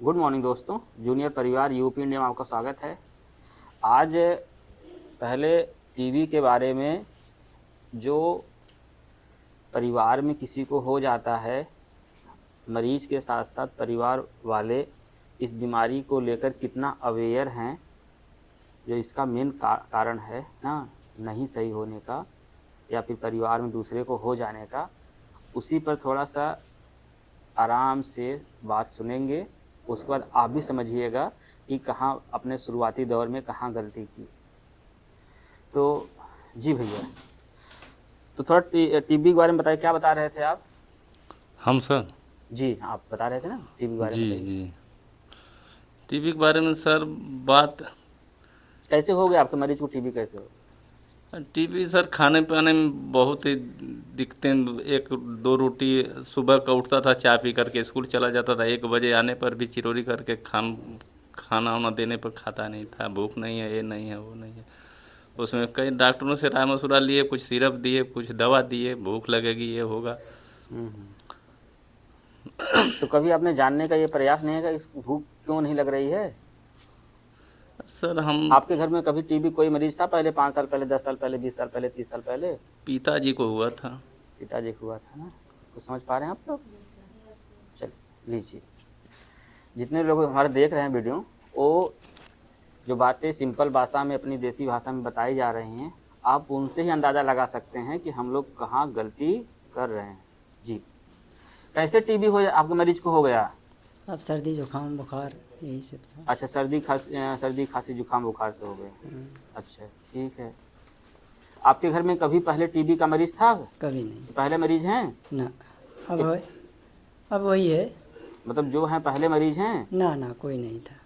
Good morning दोस्तों, junior परिवार UP India में आपका स्वागत है। आज पहले टीबी के बारे में, जो परिवार में किसी को हो जाता है, मरीज के साथ साथ परिवार वाले इस बीमारी को लेकर कितना अवेयर हैं, जो इसका मेन कारण है ना, नहीं सही होने का या फिर परिवार में दूसरे को हो जाने का, उसी पर थोड़ा सा आराम से बात सुनेंगे। उसके बाद आप भी समझिएगा कि कहाँ अपने शुरुआती दौर में कहाँ गलती की। तो जी भैया, तो थोड़ा टीबी के बारे में बताइए, क्या बता रहे थे आप? हम सर जी आप बता रहे थे ना, टीबी के बारे में जी बताइए। जी टीबी के बारे में सर बात। कैसे हो गया आपके मरीज को टीबी, कैसे हो? टीबी सर खाने पाने में बहुत ही दिक्कतें। एक दो रोटी सुबह का उठता था, चाय पी करके स्कूल चला जाता था। 1 बजे आने पर भी चिरौरी करके खाना वाना देने पर खाता नहीं था। भूख नहीं है, ये नहीं है, वो नहीं है। उसमें कई डॉक्टरों से राय मशुरा लिए, कुछ सिरप दिए, कुछ दवा दिए, भूख लगेगी, ये होगा। तो कभी आपने जानने का ये प्रयास नहीं है कि इस भूख क्यों नहीं लग रही है? सर हम आपके घर में कभी टीबी कोई मरीज था पहले, 5 साल पहले, 10 साल पहले, 20 साल पहले, 30 साल पहले? पिताजी को हुआ था। पिताजी को हुआ था ना? कुछ समझ पा रहे हैं आप लोग? चलिए लीजिए, जितने लोग हमारे देख रहे हैं वीडियो, वो जो बातें सिंपल भाषा में, अपनी देसी भाषा में बताई जा रही हैं, आप उनसे ही अंदाज़ा लगा सकते हैं कि हम लोग कहाँ गलती कर रहे हैं। जी, कैसे टीबी हो आपके मरीज को हो गया? अब सर्दी जुकाम बुखार यही सब था। अच्छा, सर्दी खांसी जुकाम बुखार से हो गए। अच्छा ठीक है। आपके घर में कभी पहले टीबी का मरीज था? कभी नहीं पहले मरीज हैं ना। अब वही है। मतलब जो हैं पहले मरीज हैं? ना कोई नहीं था।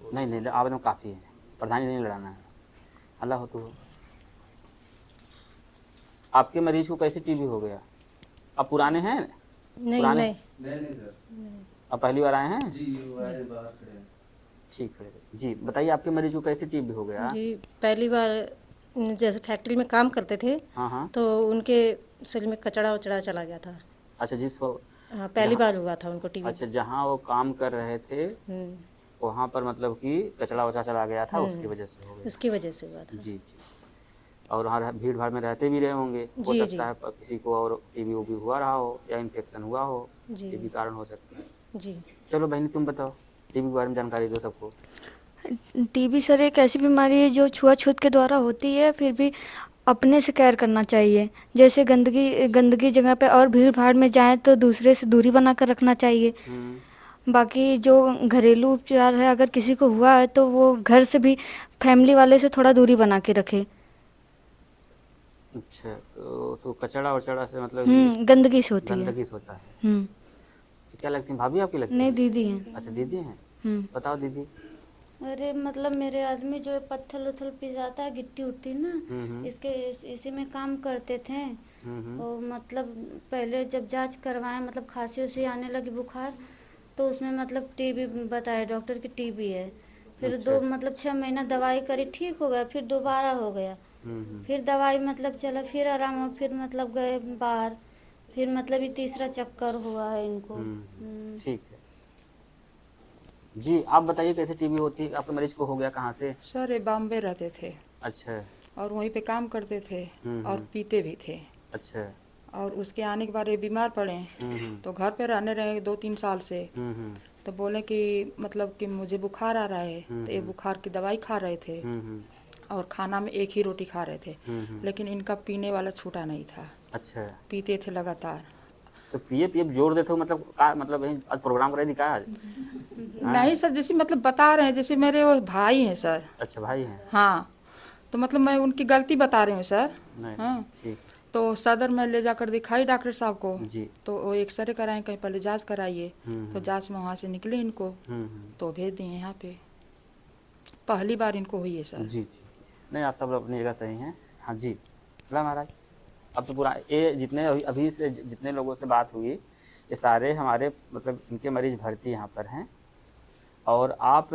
नहीं नहीं, आवेदन काफ़ी है, प्रधानी नहीं लड़ाना है, अल्लाह हो तो हो। आपके मरीज को कैसे टीबी हो गया? अब पुराने हैं? नहीं पुराने? नहीं सर। अब पहली बार आए हैं? जी बाहर खड़े हैं। ठीक है जी, बताइए आपके मरीज को कैसे टीबी हो गया? जी, पहली बार जैसे फैक्ट्री में काम करते थे, हाँ हाँ। तो उनके शरीर में कचड़ा वचड़ा चला गया था। अच्छा, हाँ, पहली बार हुआ था उनको टीबी। अच्छा, जहाँ वो काम कर रहे थे वहाँ पर मतलब कि कचड़ा वचड़ा चला गया था, उसकी वजह से हो गया? उसकी वजह से हुआ था। जी जी। और वहाँ भीड़ भाड़ में रहते भी रहे होंगे, हो जी, सकता है किसी को और टीबी उबी हुआ रहा हो या इन्फेक्शन हुआ हो, जी। ये भी कारण हो सकता है। जी। चलो बहनी, तुम बताओ टीबी के बारे में जानकारी दो सबको। टीबी सर एक ऐसी बीमारी है जो छुआछूत के द्वारा होती है, फिर भी अपने से केयर करना चाहिए। जैसे गंदगी जगह पे और भीड़ भाड़ में जाएं तो दूसरे से दूरी बना कर रखना चाहिए। बाकी जो घरेलू उपचार है, अगर किसी को हुआ है तो वो घर से भी फैमिली वाले से थोड़ा दूरी बना के रखे। अच्छा, तो कचड़ा वचड़ा से मतलब गंदगी से होती है। गंदगी से होता है। क्या लगती है भाभी, आपकी लगती है? नहीं, दीदी हैं। अच्छा, दीदी हैं। बताओ दीदी। अरे मतलब मेरे आदमी जो पत्थर उथल पिसाता है, गिट्टी उट्टी ना, इसी में काम करते थे। और मतलब पहले जब जांच करवाएं, मतलब खांसी उसी आने लगी, बुखार, तो उसमें मतलब टीबी बताया डॉक्टर की टीबी है। फिर अच्छा। 6 महीना दवाई करी, ठीक हो गया, फिर दोबारा हो गया। फिर दवाई मतलब चला, फिर आराम हो, फिर मतलब गए बाहर, फिर मतलब ये तीसरा चक्कर हुआ है इनको। ठीक है जी, आप बताइए कैसे टीबी होती है, आपके मरीज को हो गया कहाँ से? सर ये बॉम्बे रहते थे। अच्छा। और वहीं पे काम करते थे और पीते भी थे। अच्छा। और उसके आने के बाद ये बीमार पड़े, तो घर पे रहने रहे 2-3 साल से। तो बोले कि मतलब कि मुझे बुखार आ रहा है, तो ये बुखार की दवाई खा रहे थे और खाना में एक ही रोटी खा रहे थे। लेकिन इनका पीने वाला छूटा नहीं था। अच्छा। पीते थे लगातार। तो पिए जोर देते हो, मतलब का मतलब आज प्रोग्राम कराई दिखा आज? नहीं सर, जैसे मतलब बता रहे हैं, जैसे मेरे वो भाई हैं सर। अच्छा, भाई हैं। हाँ, तो मतलब मैं उनकी गलती बता रही हूँ सर। हाँ, ठीक। तो सदर में ले जाकर दिखाई डॉक्टर साहब को। जी। तो वो एक्सरे कराएं, कहीं पहले जांच कराइए। तो जांच में वहाँ से निकले इनको, तो भेज दिए यहाँ पे। पहली बार इनको हुई है सर। जी जी। नहीं, आप सब लोग अपनी जगह सही हैं। हाँ जी, बोला महाराज। अब तो पूरा ये जितने अभी से जितने लोगों से बात हुई, ये सारे हमारे मतलब इनके मरीज भर्ती यहाँ पर हैं। और आप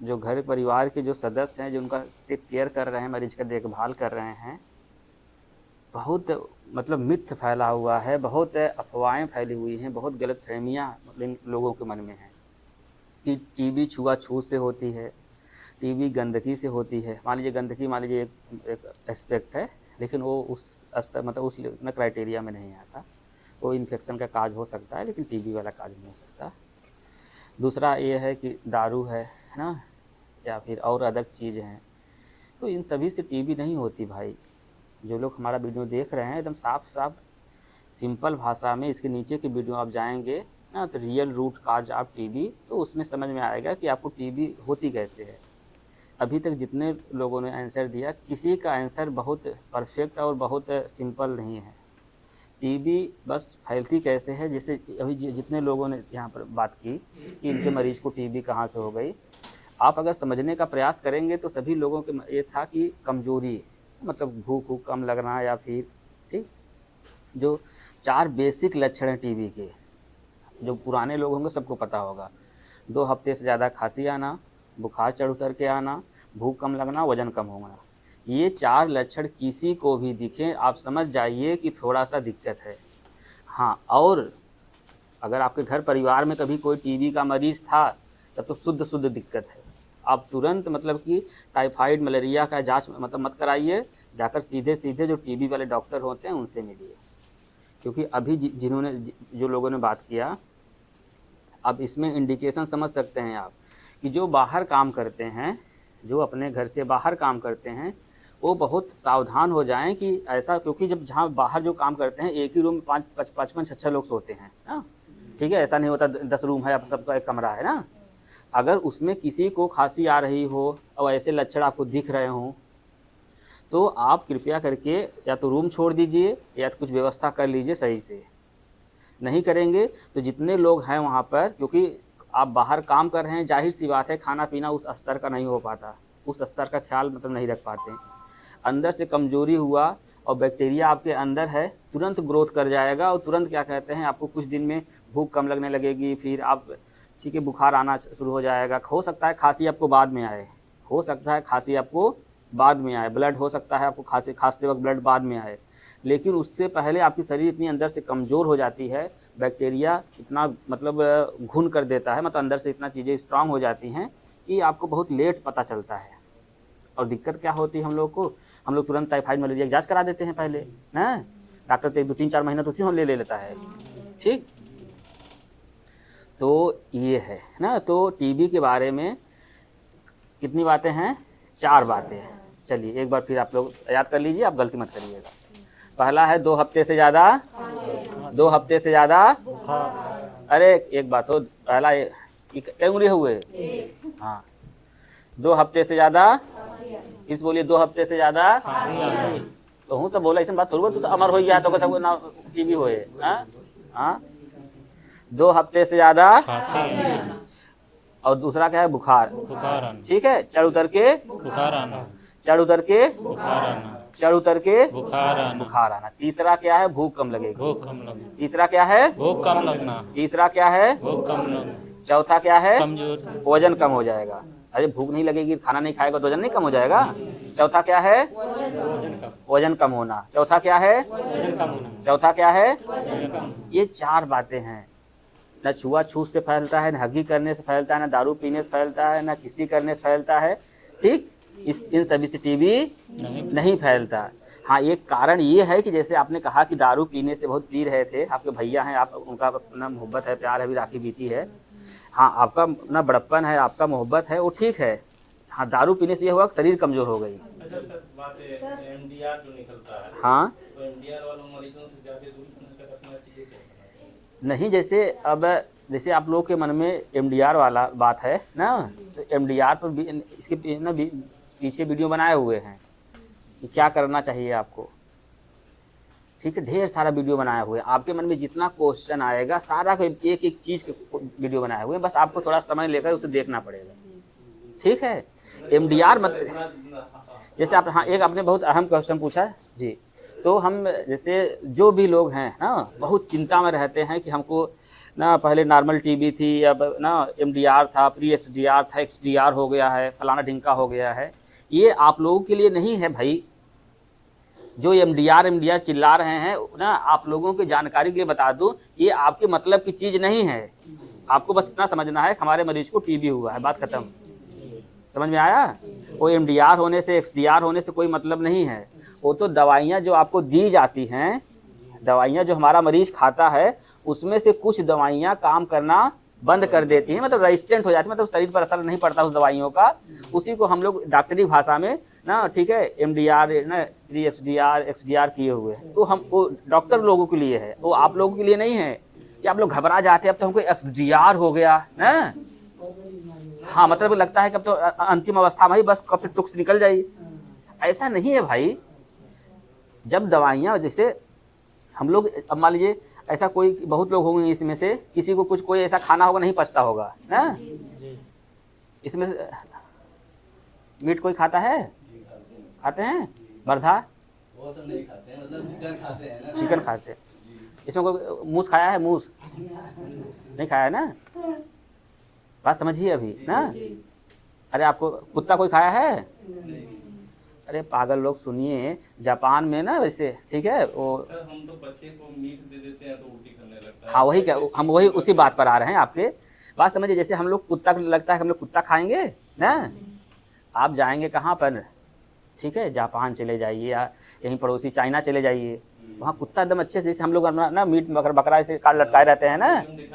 जो घर परिवार के जो सदस्य हैं, जो उनका टेक केयर कर रहे हैं, मरीज का देखभाल कर रहे हैं, बहुत मतलब मिथ फैला हुआ है, बहुत अफवाहें फैली हुई हैं, बहुत गलतफहमियां इन लोगों के मन में हैं कि टीबी छुआछूत से होती है, टीबी गंदगी से होती है। मान लीजिए गंदगी मान लीजिए एक एस्पेक्ट है, लेकिन वो उस स्तर मतलब उस क्राइटेरिया में नहीं आता। वो इन्फेक्शन का काज हो सकता है, लेकिन टीबी वाला काज नहीं हो सकता। दूसरा ये है कि दारू है ना, या फिर और अदर चीज़ हैं, तो इन सभी से टीबी नहीं होती भाई। जो लोग हमारा वीडियो देख रहे हैं एकदम साफ साफ सिंपल भाषा में इसके नीचे की वीडियो आप जाएंगे ना, तो रियल रूट काज आप टीबी, तो उसमें समझ में आएगा कि आपको टीबी होती कैसे है। अभी तक जितने लोगों ने आंसर दिया, किसी का आंसर बहुत परफेक्ट और बहुत सिंपल नहीं है। टीबी बस फैलती कैसे है, जैसे अभी जितने लोगों ने यहाँ पर बात की कि इनके मरीज को टीबी कहाँ से हो गई, आप अगर समझने का प्रयास करेंगे तो सभी लोगों के ये था कि कमजोरी, मतलब भूख वूख कम लगना, या फिर ठीक जो 4 बेसिक लक्षण हैं टीबी के, जो पुराने लोग होंगे सबको पता होगा। 2 हफ्ते से ज़्यादा खांसी आना, बुखार चढ़ उतर के आना, भूख कम लगना, वज़न कम होना। ये 4 लक्षण किसी को भी दिखें, आप समझ जाइए कि थोड़ा सा दिक्कत है। हाँ, और अगर आपके घर परिवार में कभी कोई टीबी का मरीज़ था तब तो शुद्ध दिक्कत है। आप तुरंत मतलब कि टाइफाइड मलेरिया का जांच मतलब मत कराइए, जाकर सीधे जो टीबी वाले डॉक्टर होते हैं उनसे मिलिए। क्योंकि अभी जिन्होंने जो लोगों ने बात किया, अब इसमें इंडिकेशन समझ सकते हैं आप कि जो बाहर काम करते हैं, जो अपने घर से बाहर काम करते हैं, वो बहुत सावधान हो जाएं कि ऐसा, क्योंकि जब जहाँ बाहर जो काम करते हैं एक ही रूम में 5-5 लोग सोते हैं ना, ठीक है, ऐसा नहीं होता 10 रूम है, सबका एक कमरा है ना। अगर उसमें किसी को खांसी आ रही हो और ऐसे लक्षण आपको दिख रहे हों, तो आप कृपया करके या तो रूम छोड़ दीजिए या तो कुछ व्यवस्था कर लीजिए सही से। नहीं करेंगे तो जितने लोग हैं वहाँ पर, क्योंकि आप बाहर काम कर रहे हैं, जाहिर सी बात है खाना पीना उस स्तर का नहीं हो पाता, उस स्तर का ख्याल मतलब नहीं रख पाते। अंदर से कमजोरी हुआ और बैक्टीरिया आपके अंदर है, तुरंत ग्रोथ कर जाएगा और तुरंत क्या कहते हैं, आपको कुछ दिन में भूख कम लगने लगेगी, फिर आप ठीक है बुखार आना शुरू हो जाएगा। हो सकता है खांसी आपको बाद में आए, हो सकता है खांसी आपको बाद में आए, ब्लड हो सकता है आपको खांसते वक्त ब्लड बाद में आए, लेकिन उससे पहले आपकी शरीर इतनी अंदर से कमज़ोर हो जाती है, बैक्टीरिया इतना मतलब घुन कर देता है, मतलब अंदर से इतना चीज़ें स्ट्रांग हो जाती हैं कि आपको बहुत लेट पता चलता है। और दिक्कत क्या होती है हम लोग को, हम लोग तुरंत टाइफाइड मलेरिया की जाँच करा देते हैं पहले ना, डॉक्टर तो 1-2-3-4 महीना तो उसी में ले लेता है, ठीक। तो ये है ना, तो टीबी के बारे में कितनी बातें हैं, 4 बातें हैं। चलिए एक बार फिर आप लोग याद कर लीजिए, आप गलती मत करिएगा। पहला है 2 हफ्ते से ज़्यादा, 2 हफ्ते से ज़्यादा, अरे एक बात हो, पहला कई उंगली हुए, हाँ 2 हफ्ते से ज़्यादा, इस बोलिए 2 हफ्ते से ज़्यादा, तो हूँ सब बोला ऐसा बात थोड़ा, तो अमर हो गया तो सब ना टीबी होए, हाँ 2 हफ्ते से ज़्यादा, और दूसरा क्या है, बुखार, ठीक है, चढ़ उतर के बुखार आना, चढ़ उतर के बुखार आना, चढ़ उतर के बुखार आना। तीसरा क्या है, भूख कम लगेगी, भूख कम लगना। तीसरा क्या है, भूख कम लगना। तीसरा क्या है, भूख कम लगना। चौथा क्या है, कमजोर, वजन कम हो जाएगा। अरे भूख नहीं लगेगी, खाना नहीं खाएगा तो वजन नहीं कम हो जाएगा। चौथा क्या है, वजन कम होना। चौथा क्या है, चौथा क्या है, ये 4 बातें हैं। न छुआछूत से फैलता है, न हगी करने से फैलता है, न दारू पीने से फैलता है, न किसी करने से फैलता है, ठीक। इन सभी से टीबी नहीं फैलता। हाँ, एक कारण ये है कि जैसे आपने कहा कि दारू पीने से बहुत पी रहे थे, आपके भैया हैं, आप उनका अपना मोहब्बत है, प्यार है, भी राखी बीती है, हाँ आपका ना बड़प्पन है, आपका मोहब्बत है, वो ठीक है। हाँ, दारू पीने से ये हुआ शरीर कमजोर हो गई। अच्छा सर, बात है एमडीआर जो निकलता है, हाँ, तो एमडीआर वालों मरीजों से ज़्यादा दूरी रखना चाहिए क्या? नहीं, जैसे आप लोगों के मन में एमडीआर वाला बात है ना, तो एमडीआर पर भी इसके ना पीछे वीडियो बनाए हुए हैं कि क्या करना चाहिए आपको, ठीक है, ढेर सारा वीडियो बनाए हुए हैं। आपके मन में जितना क्वेश्चन आएगा सारा को एक एक चीज़ के वीडियो बनाए हुए हैं, बस आपको थोड़ा समय लेकर उसे देखना पड़ेगा, ठीक है। एमडीआर मतलब जैसे आप, हाँ एक आपने बहुत अहम क्वेश्चन पूछा है जी, तो हम जैसे जो भी लोग हैं ना बहुत चिंता में रहते हैं कि हमको ना पहले नॉर्मल टीबी थी, अब ना एमडीआर था, प्री एक्सडीआर था, एक्सडीआर हो गया है, फलाना ढिंका हो गया है। ये आप लोगों के लिए नहीं है भाई, जो एमडीआर चिल्ला रहे हैं ना, आप लोगों की जानकारी के लिए बता दूं, ये आपके मतलब की चीज़ नहीं है। आपको बस इतना समझना है हमारे मरीज को टीबी हुआ है, बात खत्म। समझ में आया? वो एमडीआर होने से एक्सडीआर होने से कोई मतलब नहीं है। वो तो दवाइयाँ जो आपको दी जाती हैं, दवाइयाँ जो हमारा मरीज खाता है, उसमें से कुछ दवाइयाँ काम करना बंद कर देती हैं, मतलब रेजिस्टेंट हो जाती है, मतलब शरीर पर असर नहीं पड़ता उस दवाइयों का। उसी को हम लोग डॉक्टरी भाषा में ना, ठीक है, एमडीआर ना, एक्सडीआर एक्सडीआर किए हुए हैं। तो हम वो डॉक्टर लोगों के लिए है, वो आप लोगों के लिए नहीं है कि आप लोग घबरा जाते हैं अब तो हमको एक्सडीआर हो गया ना। हाँ, मतलब लगता है कि अब तो अंतिम अवस्था में ही बस कब से टुक्स निकल जाए। ऐसा नहीं है भाई। जब दवाइयाँ जैसे हम लोग, अब मान लीजिए ऐसा कोई बहुत लोग होंगे इसमें से, किसी को कुछ कोई ऐसा खाना होगा नहीं पचता होगा ना। इसमें मीट कोई खाता है? खाते हैं? बर्धा वो सब नहीं खाते हैं, मतलब चिकन खाते हैं ना। चिकन खाते हैं। इसमें कोई मूस खाया है? मूस नहीं खाया है ना। बात समझिए अभी ना। अरे आपको कुत्ता कोई खाया है? अरे पागल लोग, सुनिए, जापान में ना वैसे, ठीक है, वो सर हम तो बच्चे को मीट दे देते हैं तो उल्टी करने लगता है। हाँ वही क्या, हम वही उसी बात पर आ रहे हैं आपके। बात समझिए, जैसे हम लोग कुत्ता लगता है हम लोग कुत्ता खाएंगे ना। आप जाएंगे कहाँ पर, ठीक है, जापान चले जाइए या यहीं पड़ोसी चाइना चले जाइए, वहाँ कुत्ता एकदम अच्छे से, जैसे हम लोग ना मीट बकरा ऐसे काट लटकाए रहते हैं ना,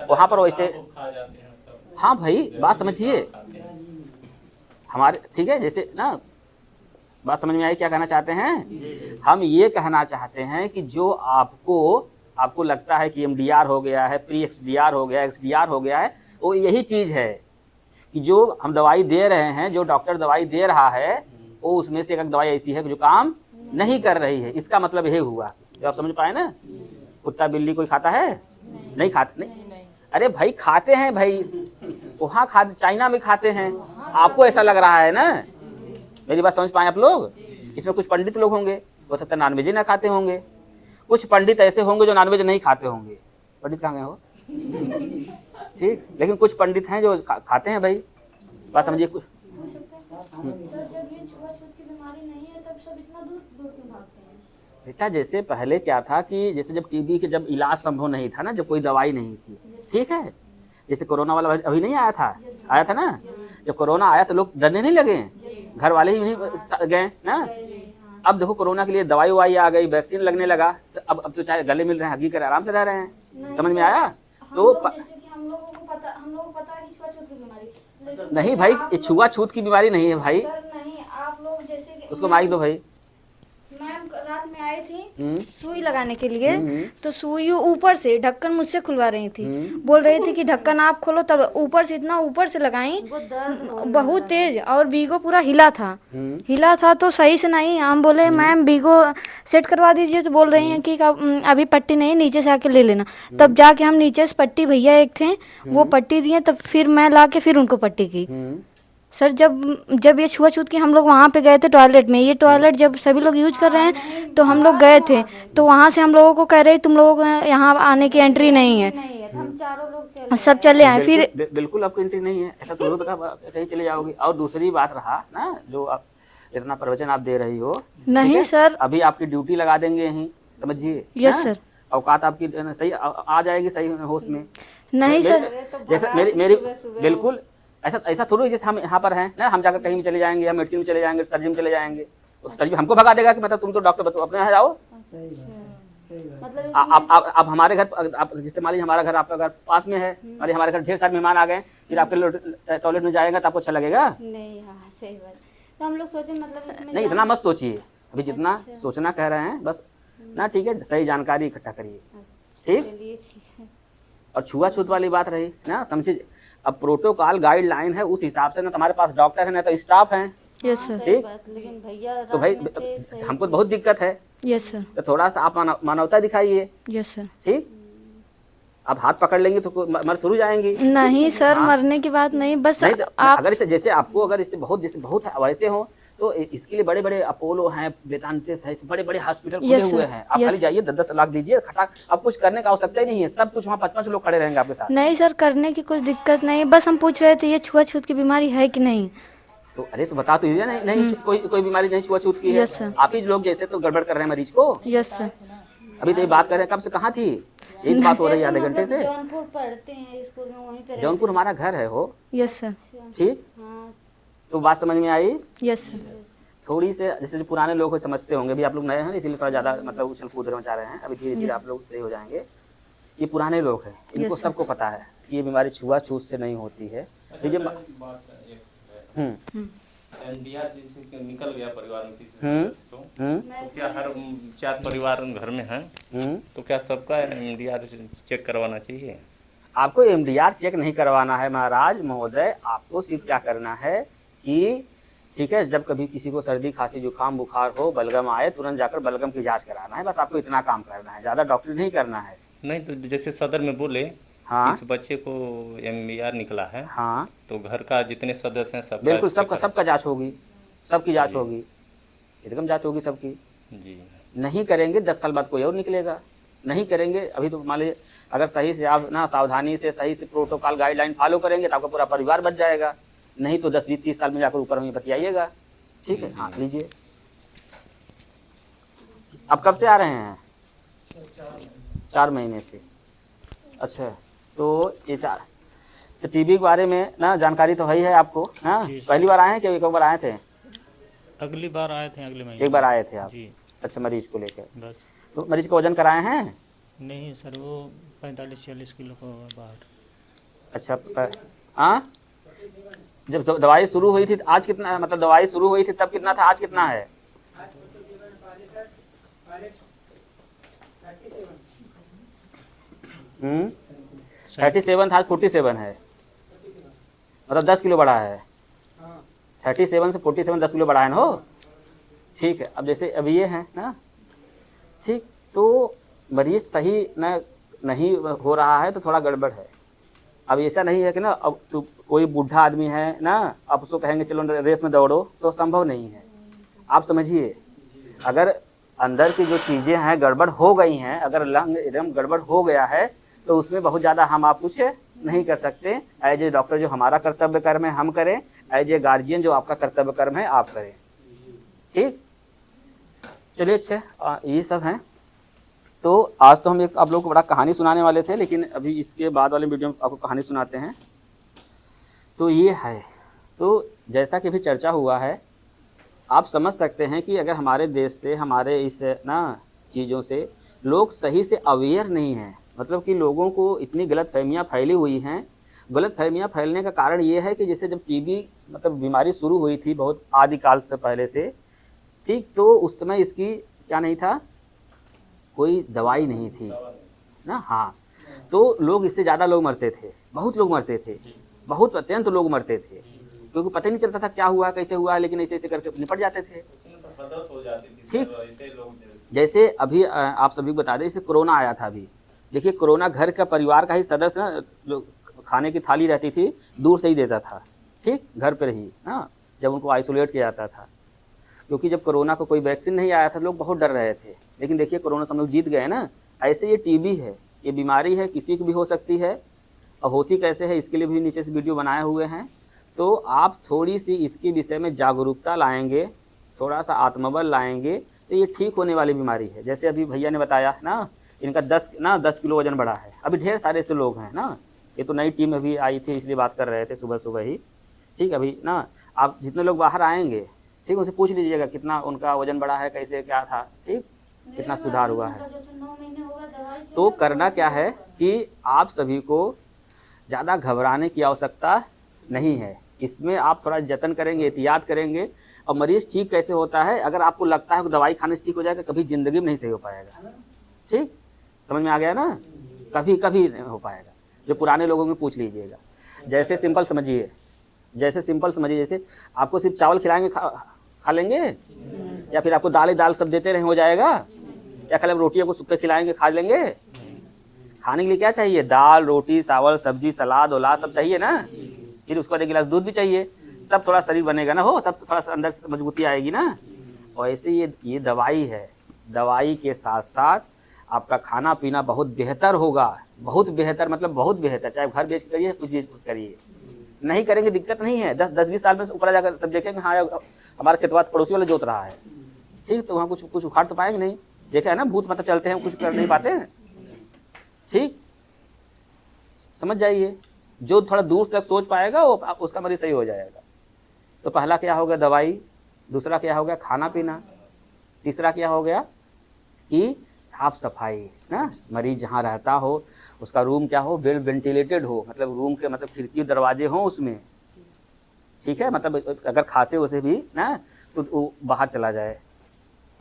वहाँ पर वैसे। खा जाते हैं सब। हाँ भाई, बात समझिए हमारे, ठीक है, जैसे ना, बात समझ में आई क्या कहना चाहते हैं? हम ये कहना चाहते हैं कि जो आपको लगता है कि एमडीआर हो गया है, प्री एक्सडीआर हो गया, एक्सडीआर हो गया है, वो यही चीज़ है कि जो हम दवाई दे रहे हैं, जो डॉक्टर दवाई दे रहा है, वो उसमें से एक दवाई ऐसी है जो काम नहीं कर रही है। इसका मतलब यही हुआ, जो आप समझ पाए ना। कुत्ता बिल्ली कोई खाता है? नहीं खाते। नहीं। अरे भाई खाते हैं भाई, वहाँ चाइना में खाते हैं। आपको ऐसा लग रहा है ना। मेरी बात समझ पाए आप लोग? इसमें कुछ पंडित लोग होंगे, हो सकता है नॉनवेज ही ना खाते होंगे। कुछ पंडित ऐसे होंगे जो नॉनवेज नहीं खाते होंगे। पंडित कहाँ गए हो? ठीक, लेकिन कुछ पंडित हैं जो खाते हैं भाई। बात समझिए। कुछ सर, जब ये छुआछूत की बीमारी नहीं है तब सब इतना दूर दूर क्यों भागते हैं? बेटा, जैसे पहले क्या था कि जैसे जब टीबी के जब इलाज संभव नहीं था ना, जब कोई दवाई नहीं थी, ठीक है, जैसे कोरोना वाला अभी नहीं आया था ना। जब कोरोना आया तो लोग डरने नहीं लगे, घर वाले ही नहीं गए ना। अब देखो कोरोना के लिए दवाई वाई आ गई, वैक्सीन लगने लगा, तो अब तो चाहे गले मिल रहे हैं, हगी कर आराम से रह रहे हैं। समझ में आया? तो जैसे कि हम लोगों को पता है कि छुआछूत की बीमारी, लेकिन नहीं भाई, ये छुआछूत की बीमारी नहीं है भाई। सर नहीं, आप लोग जैसे कि उसको माइक दो भाई। मैम रात में आई थी सुई लगाने के लिए, तो सुई ऊपर से ढक्कन मुझसे खुलवा रही थी, बोल रही थी कि ढक्कन आप खोलो, तब ऊपर से इतना ऊपर से लगाई, बहुत तेज, और बीगो पूरा हिला था तो सही से नहीं। हम बोले मैम बीगो सेट करवा दीजिए, तो बोल रही हैं कि अभी पट्टी नहीं, नीचे से आके ले लेना। तब जाके हम नीचे से पट्टी, भैया एक थे वो पट्टी दिए, तब फिर मैं ला के फिर उनको पट्टी की। सर जब ये छुआछूत की हम लोग वहाँ पे गए थे टॉयलेट में, ये टॉयलेट जब सभी लोग यूज कर रहे हैं तो हम लोग गए थे, तो वहाँ से हम लोगों को कह रहे तुम लोगों को यहाँ आने की एंट्री नहीं है, हम चारों लोग सब चले आए। फिर बिल्कुल आपको एंट्री नहीं है, ऐसा तो बेटा कहीं चले जाओगे। और दूसरी बात रहा ना, जो आप इतना प्रवचन आप दे रही हो, नहीं सर, अभी आपकी ड्यूटी लगा देंगे यहीं, समझिए। यस सर, औकात आपकी सही आ जाएगी, सही होश में। नहीं सर, जैसे मेरी बिल्कुल ऐसा थोड़ी, जैसे हम यहाँ पर हैं ना, हम जाकर कहीं भी चले जाएंगे, या मेडिसिन में चले जाएंगे, सर्जरी में चले जाएंगे, तो सर्जरी हमको भगा देगा कि मतलब तुम तो डॉक्टर बताओ, अपने यहाँ जाओ। मतलब आप हमारे घर, आप जिससे मान लीजिए हमारा घर आपका घर पास में है, और हमारे घर ढेर सारे मेहमान आ गए, फिर आपके टॉयलेट में जाएगा तो आपको अच्छा लगेगा? नहीं, हाँ सही बात। तो हम लोग सोचे मतलब इसमें नहीं, इतना मत सोचिए, अभी जितना सोचना कह रहे हैं बस ना, ठीक है, सही जानकारी इकट्ठा करिए, ठीक। चलिए ठीक है। और छुआछूत वाली बात रही ना, समझिए, अब प्रोटोकॉल गाइडलाइन है, उस हिसाब से ना तुम्हारे पास डॉक्टर है ना तो स्टाफ है, यस सर, ठीक। लेकिन भैया तो भाई रात में थे, सही। हमको बहुत दिक्कत है, यस सर, तो थोड़ा सा आप मानवता दिखाइए, यस सर। ठीक। आप हाथ पकड़ लेंगे तो मर थोड़ी जाएंगी। नहीं सर, मरने की बात नहीं, बस नहीं तो आप अगर इससे जैसे आपको, अगर इससे बहुत वैसे हो तो इसके लिए बड़े बड़े अपोलो हैं, वेदांतिस है, बड़े बड़े हॉस्पिटल खुले Yes, हुए sir. हैं। आप Yes. खाली जाइए, 10-10 लाख दीजिए, खटाक, अब कुछ करने का आवश्यकता ही नहीं है, सब कुछ वहाँ 5-5 लोग खड़े रहेंगे आपके साथ। नहीं सर, करने की कुछ दिक्कत नहीं, बस हम पूछ रहे थे ये छुआछूत की बीमारी है कि नहीं। तो अरे तो बता तो दीजिए, नहीं नहीं कोई बीमारी नहीं छुआछूत की है। Yes, sir. आप ही लोग जैसे तो गड़बड़ कर रहे हैं मरीज को। Yes sir. अभी तो ये बात कर रहे हैं, कब से कहाँ थी? एक बात हो रही है आधे घंटे से। जौनपुर पढ़ते हैं स्कूल में, वहीं पे जौनपुर हमारा घर है हो, यस सर। ठीक। हाँ। तो बात समझ में आई? Yes sir. थोड़ी से जैसे जो पुराने लोग समझते होंगे, भी आप लोग नए हैं इसीलिए थोड़ा ज़्यादा मतलब उछल कूद मचा रहे हैं, अभी धीरे धीरे आप लोग सही हो जाएंगे। ये पुराने लोग हैं, इनको Yes, सबको पता है कि ये बीमारी छुआछूत से नहीं होती है। ये जो एनडीआर जैसे कि निकल गया परिवार में किसी सदस्य को, तो क्या हर 4 परिवार घर में हैं, तो क्या सबका एनडीआर चेक करवाना चाहिए? आपको एमडीआर चेक नहीं करवाना है महाराज महोदय, आपको सिर्फ क्या करना है कि ठीक है, जब कभी किसी को सर्दी खांसी जुकाम बुखार हो, बलगम आए, तुरंत जाकर बलगम की जांच कराना है, बस आपको इतना काम करना है, ज़्यादा डॉक्टर नहीं करना है। नहीं तो जैसे सदर में बोले हाँ इस बच्चे को एमडीआर निकला है, हाँ तो घर का जितने सदस्य हैं सबका बिल्कुल, check सबका जांच होगी, सबकी जांच होगी, एकदम जांच होगी सबकी। जी नहीं करेंगे 10 साल बाद कोई और निकलेगा, नहीं करेंगे। अभी तो मान लीजिए अगर सही से आप ना सावधानी से सही से प्रोटोकॉल गाइडलाइन फॉलो करेंगे तो आपका पूरा परिवार बच जाएगा, नहीं तो 10 20 30 साल में जाकर ऊपर हमें बतियाइएगा। ठीक है, हाँ लीजिए। आप कब से आ रहे हैं? 4 महीने से। अच्छा, तो ये तो टीबी के बारे में ना जानकारी तो है ही है आपको ना? पहली बार आए हैं कि एक बार आए थे? अगली बार आए थे, अगले महीने एक बार आए थे आप? जी। अच्छा, मरीज को लेकर। बस। तो मरीज का वजन कराए हैं? नहीं सर, वो 45-46 किलो को बाहर। अच्छा, हाँ, जब दवाई शुरू हुई थी आज कितना, मतलब दवाई शुरू हुई थी तब कितना था, आज कितना है? हम्म, 37 था, आज 47 है, मतलब 10 किलो बढ़ा है। 37 से 47 10 किलो बढ़ा है ना हो। ठीक है, अब जैसे अब ये है ना, ठीक, तो मरीज सही न नहीं हो रहा है तो थोड़ा गड़बड़ है। अब ऐसा नहीं है कि ना अब तो कोई बूढ़ा आदमी है ना, आप उसको कहेंगे चलो रेस में दौड़ो, तो संभव नहीं है। आप समझिए, अगर अंदर की जो चीज़ें हैं गड़बड़ हो गई हैं, अगर लंग एकदम गड़बड़ हो गया है तो उसमें बहुत ज़्यादा हम आप कुछ नहीं कर सकते। एज ए डॉक्टर जो हमारा कर्तव्य कर्म है हम करें, एज ए गार्जियन जो आपका कर्तव्य कर्म है आप करें। ठीक, चलिए अच्छा, ये सब हैं। तो आज तो हम एक आप लोग को बड़ा कहानी सुनाने वाले थे, लेकिन अभी इसके बाद वाले वीडियो में आपको कहानी सुनाते हैं। तो ये है, तो जैसा कि अभी चर्चा हुआ है, आप समझ सकते हैं कि अगर हमारे देश से, हमारे इस ना चीज़ों से लोग सही से अवेयर नहीं हैं, मतलब कि लोगों को इतनी गलतफहमियां फैली हुई हैं। गलतफहमियां फैलने का कारण ये है कि जैसे जब टीबी मतलब बीमारी शुरू हुई थी बहुत आदिकाल से पहले से, ठीक, तो उस समय इसकी क्या नहीं था, कोई दवाई नहीं थी ना। हाँ, तो लोग इससे ज़्यादा लोग मरते थे, बहुत लोग मरते थे, बहुत अत्यंत लोग मरते थे, क्योंकि पता ही नहीं चलता था क्या हुआ कैसे हुआ, लेकिन ऐसे ऐसे करके निपट जाते थे। ठीक, जैसे अभी आप सभी बता दें, जैसे कोरोना आया था अभी, देखिए कोरोना घर का परिवार का ही सदस्य ना, जो खाने की थाली रहती थी दूर से ही देता था, ठीक, घर पर ही ना, जब उनको आइसोलेट किया जाता था, क्योंकि जब कोरोना को कोई वैक्सीन नहीं आया था लोग बहुत डर रहे थे, लेकिन देखिए कोरोना से हम लोग जीत गए ना। ऐसे ये टीबी है, ये बीमारी है, किसी की भी हो सकती है, और होती कैसे है इसके लिए भी नीचे से वीडियो बनाए हुए हैं। तो आप थोड़ी सी इसके विषय में जागरूकता लाएंगे, थोड़ा सा आत्मबल लाएंगे, तो ये ठीक होने वाली बीमारी है। जैसे अभी भैया ने बताया ना, इनका 10 किलो वजन बढ़ा है, अभी ढेर सारे ऐसे लोग हैं ना, ये तो नई टीम अभी आई थी इसलिए बात कर रहे थे सुबह सुबह ही। ठीक, अभी ना आप जितने लोग बाहर आएंगे, ठीक, उनसे पूछ लीजिएगा कितना उनका वजन बढ़ा है, कैसे क्या था, ठीक, कितना सुधार हुआ है। तो करना क्या है कि आप सभी को ज़्यादा घबराने की आवश्यकता नहीं है, इसमें आप थोड़ा जतन करेंगे, एहतियात करेंगे। और मरीज़ ठीक कैसे होता है, अगर आपको लगता है कि दवाई खाने से ठीक हो जाएगा, कभी ज़िंदगी में नहीं सही हो पाएगा। ठीक, समझ में आ गया ना, कभी कभी नहीं हो पाएगा। जो पुराने लोगों में पूछ लीजिएगा, जैसे सिंपल समझिए, जैसे आपको सिर्फ चावल खिलाएंगे खा लेंगे, या फिर आपको दाल सब देते रहे हो जाएगा, या खाली रोटियों को सूखे खिलाएंगे खा लेंगे। खाने के लिए क्या चाहिए, दाल रोटी चावल सब्जी सलाद औलाद सब चाहिए ना, फिर उसके बाद 1 गिलास दूध भी चाहिए, तब थोड़ा शरीर बनेगा ना, हो तब थोड़ा सा अंदर से मजबूती आएगी ना। और ऐसे ये दवाई है, दवाई के साथ साथ आपका खाना पीना बहुत बेहतर होगा, बहुत बेहतर, मतलब बहुत बेहतर, चाहे घर बेच करिए कुछ भी करिए, नहीं करेंगे दिक्कत नहीं है, 10-20 साल में ऊपर जाकर सब देखेंगे हाँ हमारा खेतवा पड़ोसी वाला जोत रहा है, ठीक, तो वहाँ कुछ उखाड़ तो पाएंगे नहीं। देखा है ना, भूत मतलब चलते हैं कुछ कर नहीं पाते हैं, ठीक, समझ जाइए। जो थोड़ा दूर तक सोच पाएगा वो उसका मरीज सही हो जाएगा। तो पहला क्या हो गया दवाई, दूसरा क्या हो गया खाना पीना, तीसरा क्या हो गया कि साफ सफाई ना, मरीज जहाँ रहता हो उसका रूम क्या हो, वेल वेंटिलेटेड हो, मतलब रूम के मतलब खिड़की दरवाजे हों उसमें, ठीक है, मतलब अगर खांसे उसे भी ना तो वो बाहर चला जाए,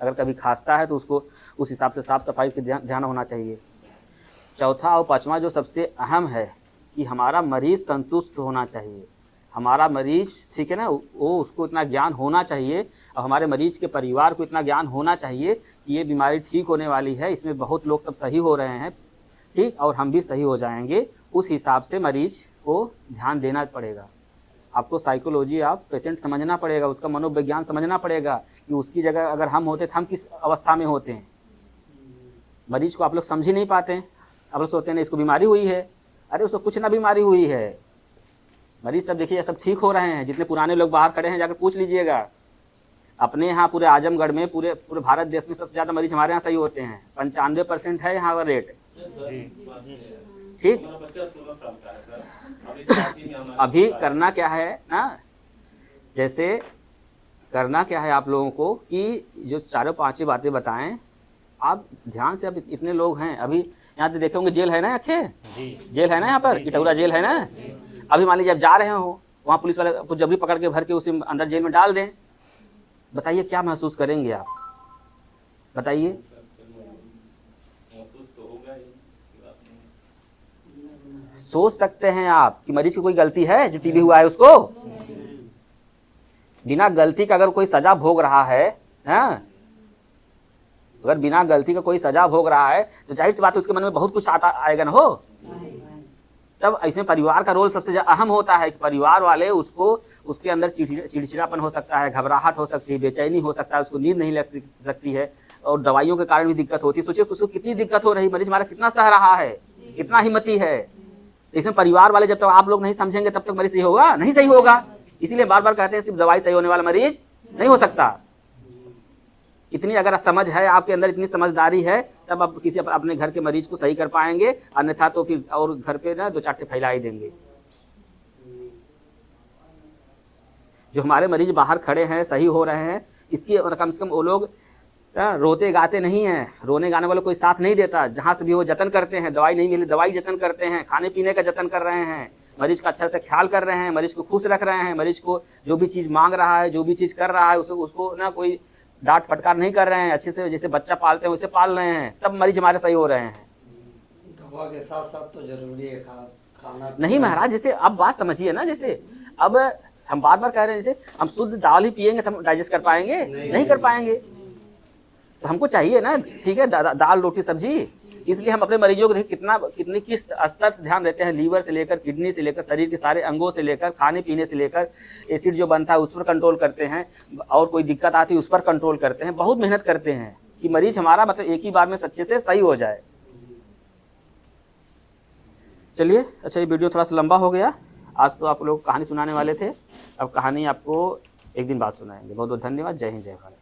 अगर कभी खांसता है तो उसको उस हिसाब से साफ सफाई के ध्यान होना चाहिए। चौथा और पांचवा जो सबसे अहम है कि हमारा मरीज संतुष्ट होना चाहिए, हमारा मरीज, ठीक है ना, वो उसको इतना ज्ञान होना चाहिए और हमारे मरीज के परिवार को इतना ज्ञान होना चाहिए कि ये बीमारी ठीक होने वाली है, इसमें बहुत लोग सब सही हो रहे हैं, ठीक, और हम भी सही हो जाएंगे। उस हिसाब से मरीज को ध्यान देना पड़ेगा। आपको साइकोलॉजी आप पेशेंट समझना पड़ेगा, उसका मनोविज्ञान समझना पड़ेगा कि उसकी जगह अगर हम होते तो हम किस अवस्था में होते हैं। मरीज को आप लोग समझ ही नहीं पाते हैं, आप लोग सोचते हैं इसको बीमारी हुई है, अरे उसको कुछ ना बीमारी हुई है। मरीज सब देखिए सब ठीक हो रहे हैं, जितने पुराने लोग बाहर खड़े हैं जाकर पूछ लीजिएगा। अपने यहाँ पूरे आजमगढ़ में पूरे भारत देश में सबसे ज़्यादा मरीज हमारे यहाँ सही होते हैं, 95% है यहाँ का रेट, ठीक। अभी करना क्या है ना, जैसे करना क्या है आप लोगों को कि जो चारों पांचों बातें बताएं आप ध्यान से। अब इतने लोग हैं, अभी यहाँ तो देखे होंगे जेल है ना, जेल है ना यहाँ पर, इटौरा जेल है ना। अभी मान लीजिए आप जा रहे हो, वहाँ पुलिस वाले कुछ जबरी पकड़ के भर के उसे अंदर जेल में डाल दें, बताइए क्या महसूस करेंगे आप, बताइए। सोच सकते हैं आप कि मरीज की कोई गलती है जो टीबी हुआ है उसको, बिना गलती का अगर कोई सजा भोग रहा है ना, अगर बिना गलती का कोई सजा भोग रहा है तो जाहिर सी बात है उसके मन में बहुत कुछ आएगा ना हो। तब ऐसे परिवार का रोल सबसे अहम होता है कि परिवार वाले उसको, उसके अंदर चिड़चिड़ापन हो सकता है, घबराहट हो सकती है, बेचैनी हो सकता है, उसको नींद नहीं लग सकती है और दवाइयों के कारण भी दिक्कत होती है। सोचिए उसको कितनी दिक्कत हो रही, मरीज हमारा कितना सह रहा है, कितना हिम्मती है। इसमें परिवार वाले जब तक आप लोग नहीं समझेंगे तब तक मरीज सही होगा नहीं, सही होगा। इसीलिए बार बार कहते हैं सिर्फ दवाई सही होने वाला मरीज नहीं हो सकता। इतनी अगर समझ है आपके अंदर, इतनी समझदारी है, तब आप किसी अपने घर के मरीज को सही कर पाएंगे, अन्यथा तो फिर और घर पे ना दो चाटे फैला ही देंगे। जो हमारे मरीज बाहर खड़े हैं सही हो रहे हैं, इसकी कम से कम वो लोग रोते गाते नहीं हैं, रोने गाने वाले कोई साथ नहीं देता। जहाँ से भी वो जतन करते हैं, दवाई नहीं मिली दवाई जतन करते हैं, खाने पीने का जतन कर रहे हैं, मरीज का अच्छा से ख्याल कर रहे हैं, मरीज को खुश रख रहे हैं, मरीज को जो भी चीज़ मांग रहा है, जो भी चीज़ कर रहा है उसको ना कोई डांट फटकार नहीं कर रहे हैं, अच्छे से जैसे बच्चा पालते हैं वैसे पाल रहे हैं, तब मरीज हमारे सही हो रहे हैं। दवा के साथ साथ तो जरूरी है खाना नहीं महाराज, जैसे अब बात समझिए ना, जैसे अब हम बार बार कह रहे हैं जैसे हम शुद्ध दाल ही पियेंगे तो हम डाइजेस्ट कर पाएंगे नहीं कर पाएंगे। तो हमको चाहिए ना, ठीक है, दाल रोटी सब्जी। इसलिए हम अपने मरीजों को कितनी किस स्तर से ध्यान देते हैं, लीवर से लेकर किडनी से लेकर शरीर के सारे अंगों से लेकर खाने पीने से लेकर एसिड जो बनता है उस पर कंट्रोल करते हैं, और कोई दिक्कत आती है उस पर कंट्रोल करते हैं। बहुत मेहनत करते हैं कि मरीज हमारा मतलब एक ही बार में सच्चे से सही हो जाए। चलिए, अच्छा ये वीडियो थोड़ा सा लंबा हो गया। आज तो आप लोग कहानी सुनाने वाले थे, अब कहानी आपको एक दिन बाद सुनाएंगे। बहुत बहुत धन्यवाद। जय हिंद, जय भारत।